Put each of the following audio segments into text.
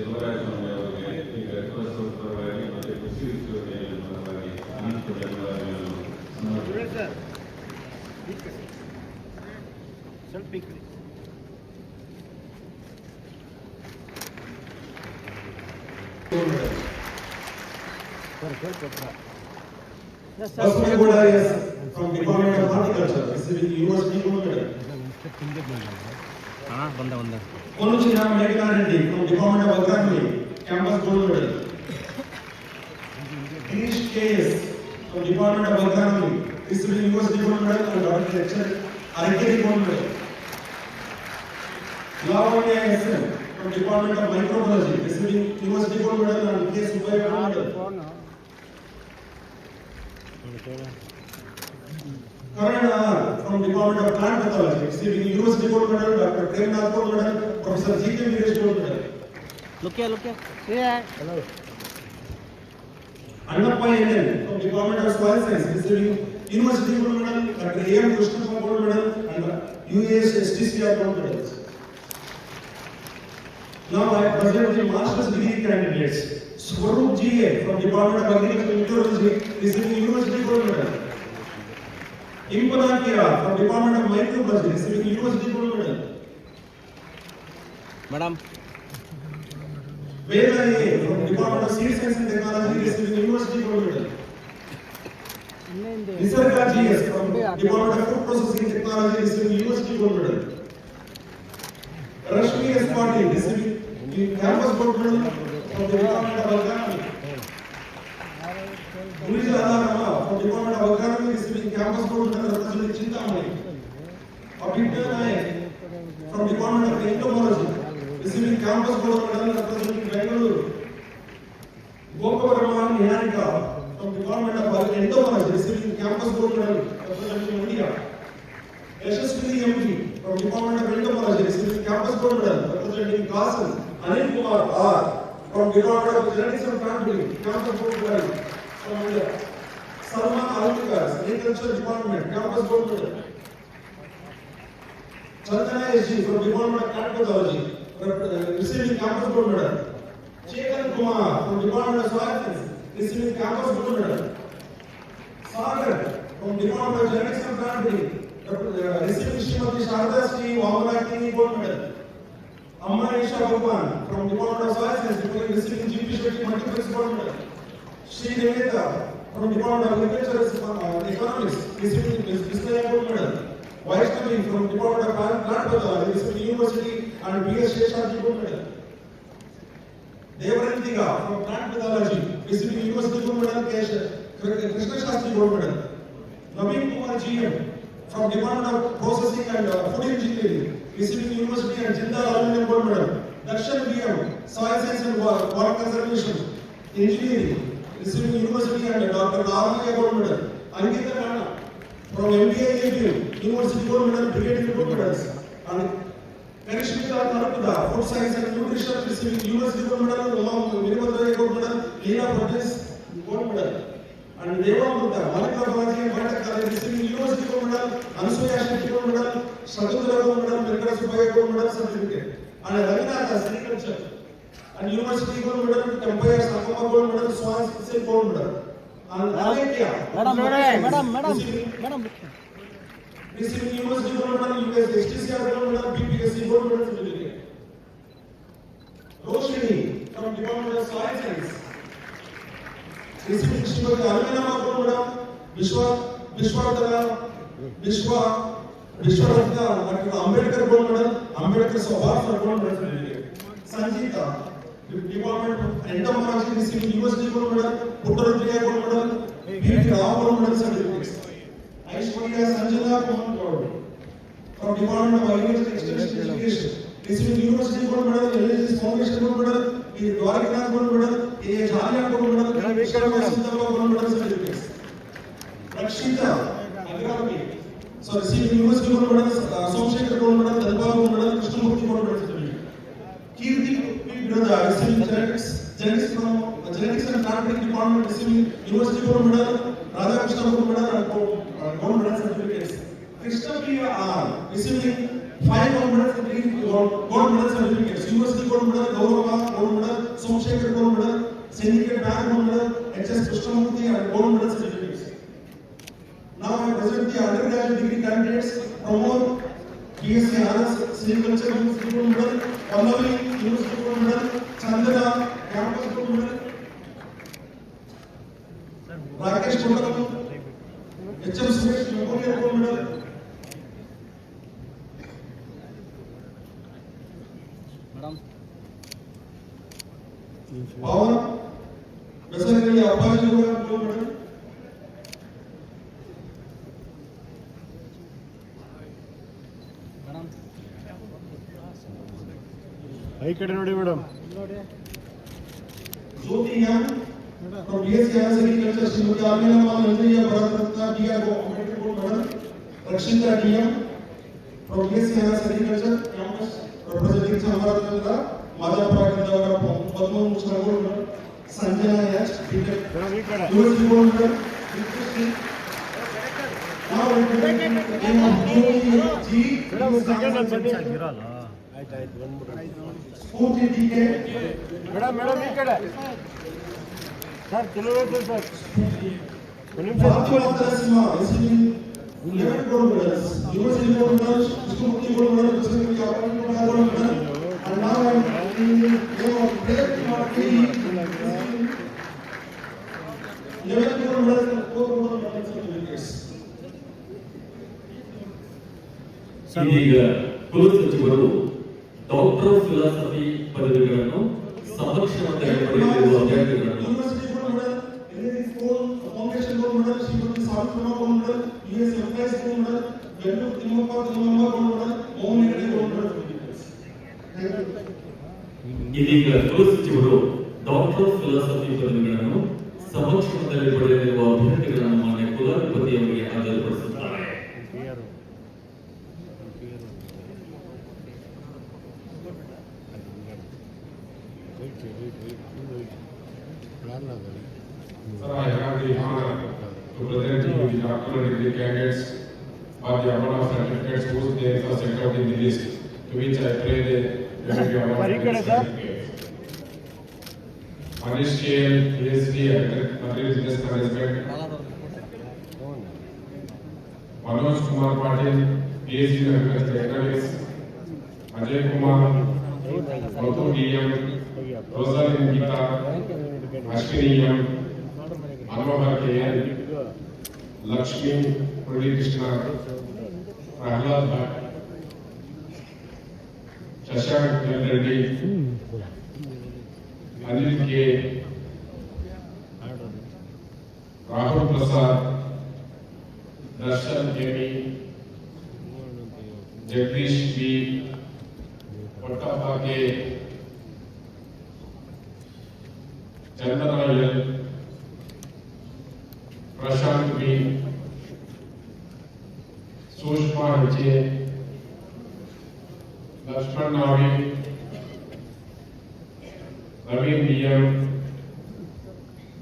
ಸೆಲ್ವರಾಜಸ್ವಾಮಿ ಅವರಿಗೆ ಈ red cross ಪರವಾಗಿ ಮತ್ತು ಕೃಷಿ ವಿಶ್ವವಿದ್ಯಾಲಯದ ಪರವಾಗಿ ಅನಂತ ಧನ್ಯವಾದಗಳನ್ನು Basmagula is from Department of Horticulture, receiving University Gold Medal. Konuchina Megha Reddy from Department of Agronomy, Campus Gold Medal. Girish K.S. from Department of Agronomy, receiving University Gold Medal and Architecture, Architecture Gold Medal. Lavanya S.M. from Department of Microbiology, receiving University Gold Medal and K. Subbaiah Gold Medal. Karan R. from Department of Plant Pathology, receiving University Gold Medal, Dr. Premnath Gold Medal, Professor G.K. Veeresh Gold Medal. Look here. Yeah. Hello. Annappa N.N. from Department of Soil Science, receiving University Gold Medal, Dr. A.M. Krishnappa Gold Medal, and UAS STCR Gold Medals. Now I present the Master's Degree candidates. Swaroop G.A. from Department of Agriculture and Meteorology, receiving University Gold Medal. Impana Kira from Department of Microbiology, receiving University Gold Medal. Madam. Veda A. from Department of Seed Science and Technology, receiving University Gold Medal. Nisarga G.S. from Department of Food Processing Technology, receiving University Gold Medal. Rashmi S. Patil, receiving Campus Gold Medal from the Department of Agronomy. Gurija Rama from Department of Agronomy, receiving Campus Gold Medal representing Chintamani. Abhidya Nayak from Department of Entomology, receiving Campus Gold Medal representing Bangalore. Gopavarma Niharika from Department of Entomology, receiving Campus Gold Medal representing India. Yashaswini M.P. from Department of Entomology, receiving Campus Gold Medal representing Kasan. Anil Kumar R. from Department of Genetics and Plant Breeding, Campus Gold Medal from India. Salman Alvikas, Agriculture Department, Campus Gold Medal. Chandana S.G. from Department of Plant Pathology, receiving Campus Gold Medal. Chetan Kumar from Department of Soil Science, receiving Campus Gold Medal. Sagar from Department of Genetics and Plant Breeding, receiving Srimati Sharda Sri Vamanakini Gold Medal. Amma Isha Bhagwan from Department of Soil Science, receiving G.P. Shetty Multiplex Gold Medal. Sri Deveta from Department of Agriculture Economics, receiving Visnaya Gold Medal. Vaishnavi from Department of Plant Pathology, receiving University and B.S. Sheshaji Gold Medal. Devarantika from Plant Pathology, receiving University Gold Medal. Krishna Shastri Gold Medal. Naveen Kumar G.M. from Department of Processing and Food Engineering, receiving University and Jindal Aluminum Gold Medal. Darshan B.M. Soil Science and Water Conservation Engineering, receiving University and Dr. Ramaya Gold Medal. Ankita Rana from MBA ABU, University Gold Medal, Brigadier Gold Medals. And Karishmita Narpada, Food Science and Nutrition, receiving University Gold Medal along with Virabhadraya Gold Medal, Leena Protest Gold Medal. And Devamrita, Malika Balaji and Bhatakar, receiving University Gold Medal, Ansuya Shetty Gold Medal, Shagundara Gold Medal, Merkada Subbaiah Gold Medal certificate. And Ravinatha, Agriculture and University Gold Medal, Empire Sakama Gold Medal, Swans Gold Medal. And Alekia, Madam. receiving University Gold Medal, US STCR Gold Medal, BPSC Gold Medal certificate. Roshini from Department of Soil Science, receiving Srimati Arvinama Gold Medal, Vishwaratna, Dr. Ambedkar Gold Medal, Ambedkar Award for Gold Medal certificate. Sanjita, Department of Entomology, receiving University Gold Medal, Puttarutriya Gold Medal, B.P. Rao Gold Medal certificates. Aishwarya Sanjana Kumar Gold from Department of Agriculture Extension Education, receiving University Gold Medal, LHS Foundation Gold Medal, Dwarkanath Gold Medal, A. Jhalia Gold Medal, Sindhava Gold Medal certificates. Rakshita Agronomy, so receiving University Gold Medal, Somshekhar Gold Medal, Dalba Gold Medal, Krishnamurthy Gold Medal certificate. Kirti Brother, receiving Genetics from Genetics and Plant Breeding Department, receiving University Gold Medal, Radhakrishna Gold Medal and Gold Medal certificates. Krishna Priya R, receiving 5 Gold Medal gold medal certificates. University gold medal, Gaurava gold medal, Somashekar gold medal, Syndicate Bank gold medal, HS Krishnamurthy and gold medal certificates. Now I present the undergraduate degree candidates Pramod, BSc Honors, Agriculture University gold medal, Pallavi University gold medal, Chandana Campus gold medal, Rakesh Kotaram, HM Suresh Memorial gold medal. Madam. Power, basically Apache gold medal. Madam. ಈ ಕಡೆ ನೋಡಿ madam. Jyoti M from BSc Agriculture, Srimati Armina Nandriya Bharat Ratna DR Ambedkar gold medal. Rakshita DM from BSc Agriculture, campus representing Samaratnanda, Madhapura Gandhavara Padma Bhushan gold medal. Sanjana H BTech madam ಈ ಕಡೆ. University gold medal. Now representing name of Jyoti G. Madam ಒಂದು second ನಾನು ಬನ್ನಿ. ಆಯ್ತು ಆಯ್ತು ಬಂದ್ಬಿಡ್ರಿ. Spurti DK. Madam madam ಈ ಕಡೆ. Sir ಕೆಲವೇ ಸರ್. ಒಂದು ನಿಮಿಷ Fatima Narasimha receiving 11 gold medals. University gold medal, Krishnamurthy gold medal, President Yaparan gold medal. And now I am in the name of Brett Marty receiving 11 gold medals and 4 gold medal certificates. ಇದೀಗ ಕುಲಸಚಿವರು doctor of philosophy ಪದವಿಗಳನ್ನು ಸಮಕ್ಷಮತೆಯಲ್ಲಿ ಪಡೆದಿರುವ ಅಭ್ಯರ್ಥಿಗಳನ್ನು University gold medal, NSS gold, Foundation gold medal, Srimati Savitrama gold medal, US Enterprise gold medal, Vellur Timmappa gold medal, Mohan Hegde gold medal certificates. Thank you. ಇದೀಗ ಕುಲಸಚಿವರು doctor of philosophy ಪದವಿಗಳನ್ನು ಸಮಕ್ಷಮತೆಯಲ್ಲಿ ಪಡೆದಿರುವ ಅಭ್ಯರ್ಥಿಗಳನ್ನು ಮಾನ್ಯ ಕುಲಾಧಿಪತಿಯವರಿಗೆ ಹಾಜರುಪಡಿಸುತ್ತಾರೆ. Sir, I have the honor to present you the doctoral degree candidates or the award of certificates whose names are set out in the list, to which I pray the committee award Very good, the sir. certificates. Manish KL, PhD, Agricultural Business Management. Manoj Kumar Patil, PhD in Agricultural Economics. Ajay Kumar, Gautam DM, Rosalind Gita, Ashwini M, Manohar KL, Lakshmi Purvi Krishna, Prahlad Bhatt, Shashank Reddy, Anil K, Rahul Prasad, Darshan Kemi, Jagdish B, Pattappa K, Chandana L, Prashant B, Sushma H, Lakshman Navi, Naveen DM,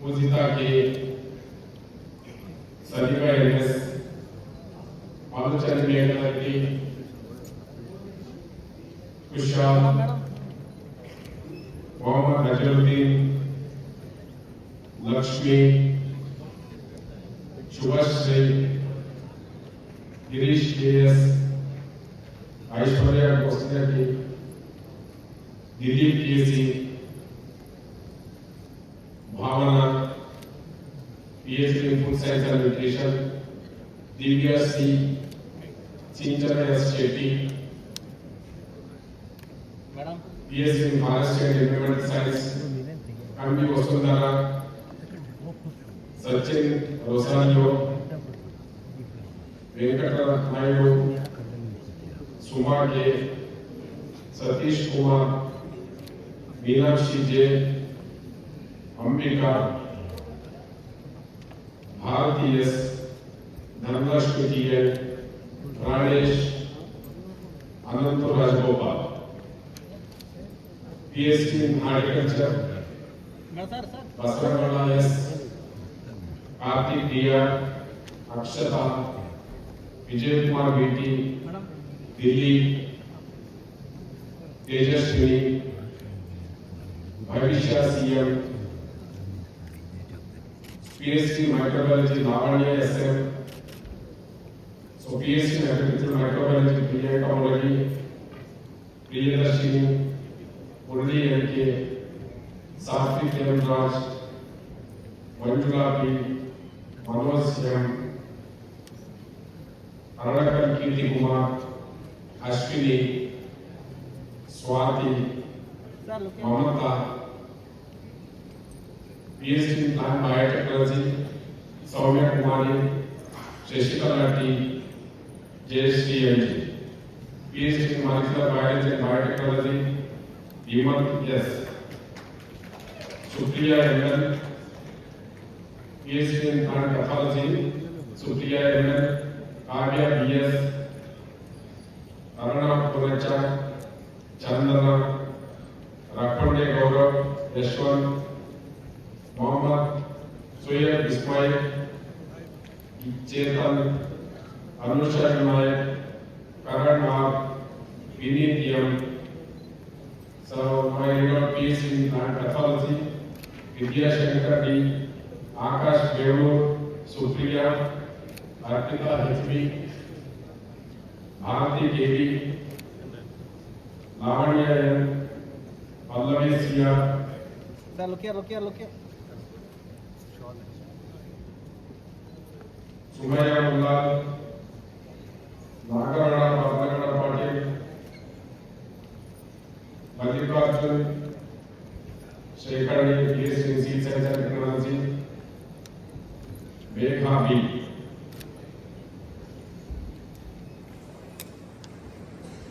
Pujita K, Sadika NS, Madhuchand Meghadati, Kushal, Mohammad Najaruddin, Lakshmi, Shubhashri, Girish KS, Aishwarya Kostinaki, Dilip KC, Bhavana, PhD in Food Science and Nutrition, Divya C, Chinchana S. Shetty, Madam. PhD in Forestry and Environmental Science, Kambi Vasundhara, Sachin Rosario, Venkata Naidu, Suma K, Satish Kumar, Meenakshi J, Ambika, Bharati S, Dhanlakshmi T N, Ranesh, Anantu Rajgopal, PhD in Horticulture, Basavana S, Karthik Diya, Akshata, Vijay Kumar VT, Delhi, Tejaswini, ಭವಿಷ್ಯ CM, PhD microbiology Lavanya SM, so PhD microbiology Priyanka Murali, Priyadarshini, Murali LK, Satvik M Raj, Manjula P, Manoj M, Aranakal Kirti Kumar, Ashwini, Swati, Mamata, PhD in Plant Biotechnology, Soumya Kumari, Shashikala T, JST MG, PhD in Molecular Biology and Biotechnology, Hemant S, Supriya ML, PhD in Plant Pathology, Supriya ML, Kavya BS, Aruna Punacha, Chandana, Rakhpande Gaurav, Yashwant, Mohammad Soyeb Ismail, Chetan, Anusha Nayak, Karan Mark, Vineet M. So my PhD in plant pathology, Vidya Shankar D, Akash Devur, Supriya, Arpita HB, Bharati KV, Lavanya N, Pallavi Sia. Sir, look here. Sumaya Mulal, Nagarana Bhadragana Patil, Malikarjun, Shekhari, PhD in Seed Science and Technology, Megha B,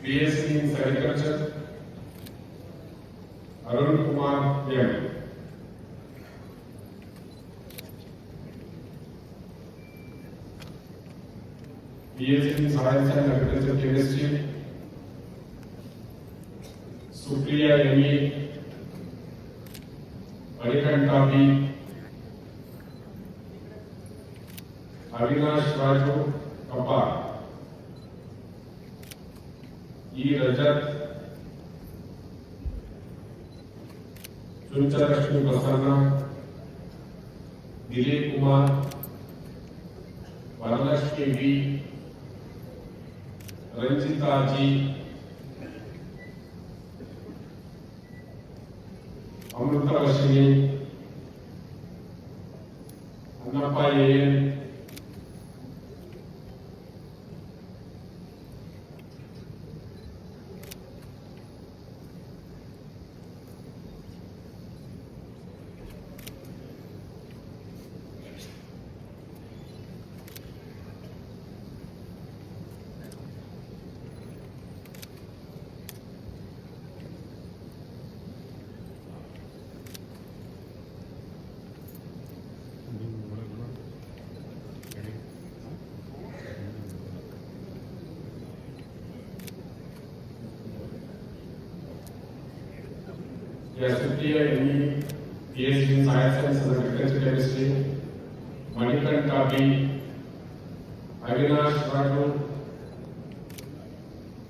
PhD in Agriculture, Arun Kumar M, PhD in Science and Agricultural Chemistry, Supriya M.E., Manikanta B, Avinash Raju Kapar, E. Rajat, Chuncha Prasanna, Dilip Kumar, Varalakshmi B, Ranjita G, Amrita Vashini, Annappa A.N., Supriya M.E., PhD in Science and Agricultural Chemistry, Manikanta B, Avinash Raju,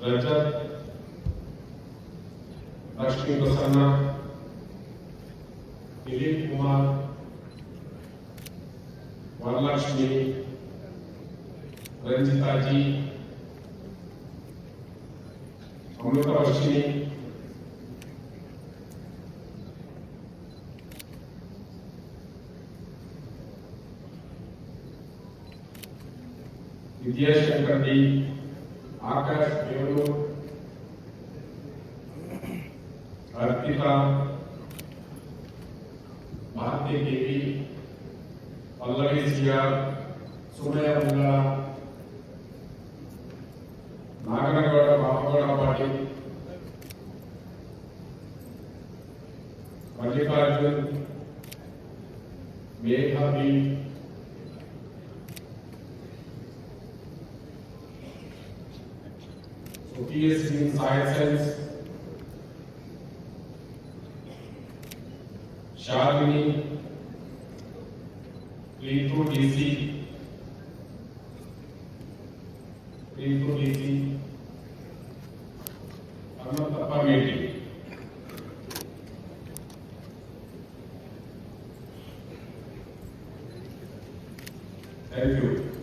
Rajat, Lakshmi Prasanna, Dilip Kumar, Varalakshmi, Ranjita G, Amrita Vashini, Vidya Shankar D, Akash Devur, Arpita, Bharati KV, Pallavi Sia, Sumaya Mulal, Nagaragowda Babagowda Patil, Mallikarjun, Megha B, PhD in Science, Shalini, Ritu DC, Anantappa Meti. Thank you.